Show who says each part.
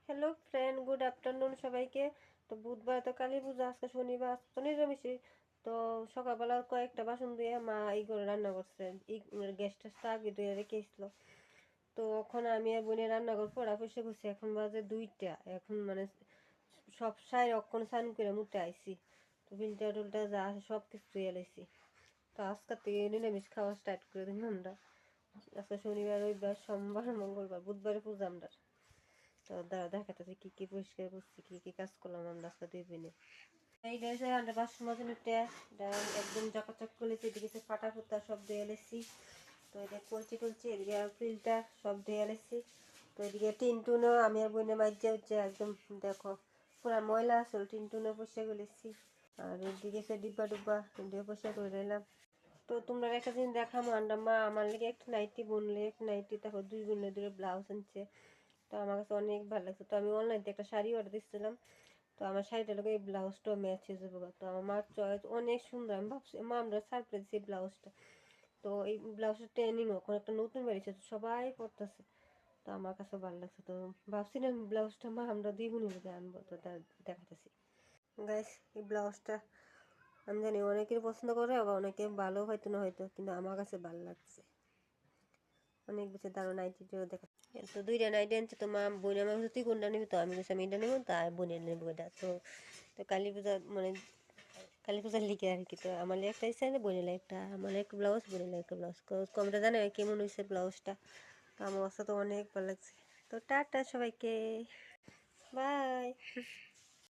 Speaker 1: Hello friend, good afternoon সবাইকে। তো বুধবার তো কালী পূজা, আজকে শনিবার, আজকে তো নিরামিষই। তো সকালবেলা কয়েকটা বাসন ধুয়ে মা এই করে রান্না করছে, এই গ্যাস ট্যাসটা আগে ধুয়ে রেখে এসছিল। তো এখন আমি আর বোনে রান্না করে পড়া বসে বসে, এখন বাজে 2টা। এখন মানে সব সাই অক্ষণ স্নান করে মুটে আইছি। তো বিলটা টুলটা যা আছে সব কিছু ধুয়ে লাইছি। তো আজকের থেকে নিরামিষ খাওয়া স্টার্ট করে দিন আমরা। আজকে শনিবার, রবিবার, সোমবার, মঙ্গলবার, বুধবারে পূজা আমরা। তো দেখাতেছি কি কি পরিষ্কার করছি, কি কি কাজ করলাম আমরা আজকে 2 দিনে। এইটা হচ্ছে আমরা বাসন মাজানো ট্যাপ, এটা একদম চকাচক করেছি, এদিকে ফাটা ফুটা সব ধুয়ে এলেছি। তো এটা কলচি টলচি, এদিকে ফিল্টার সব ধুয়ে এলেছি। তো এদিকে টিনটুনও আমি আর বইনে মাঝে হচ্ছে একদম দেখো পুরা ময়লা আসল, টিনটুনও পরিষ্কার করেছি। আর এদিকে সে ডিব্বা ডুব্বা এদিকে পরিষ্কার করে নিলাম। তো তোমরা একটা দিন দেখামো, আন্ডা মা আমার লেগে একটা নাইটি বুনলে, একটা নাইটি তারপর 2 বোনের দূরে ব্লাউজ আনছে। তো আমার কাছে অনেক ভালো লাগছে। তো আমি অনলাইন একটা শাড়ি অর্ডার দিচ্ছিলাম। তো আমার শাড়িটার লোক এই ব্লাউজটাও ম্যাচ হয়ে যাবে। তো আমার চয়েস অনেক সুন্দর, আমি ভাবছি মা আমরা সারপ্রাইজ এই ব্লাউজটা। তো এই ব্লাউজটা ট্রেনিং ওখানে একটা নতুন বেরিয়েছে, তো সবাই পরতেছে। তো আমার কাছে ভালো লাগছে। তো ভাবছি না ব্লাউজটা মা আমরা 2 বোনের মধ্যে আনবো। তো দেখাতেছি গাইস, এই ব্লাউজটা আমি জানি অনেকের পছন্দ করে, আবার অনেকে ভালো হয়তো না, হয়তো কিন্তু আমার কাছে ভালো লাগছে অনেক বেশি দারুণ। নাইটিটাও দেখা, তো 2টা নাইটি আনছে। তো মা বোন আমার তুই কোনটা নিবি, তো আমি বলছি আমি এটা নেবো, তাই বোনের নেবো এটা। তো তো কালী পূজা মানে কালী পূজার লিখে আর কি। তো আমার একটা ইচ্ছা আছে, বোনের একটা, আমার একটা ব্লাউজ, বোনের একটা ব্লাউজ। কমটা জানে কেমন হয়েছে ব্লাউজটা। তো আমার কাছে তো অনেক ভালো লাগছে। তো টাটা সবাইকে, বাই।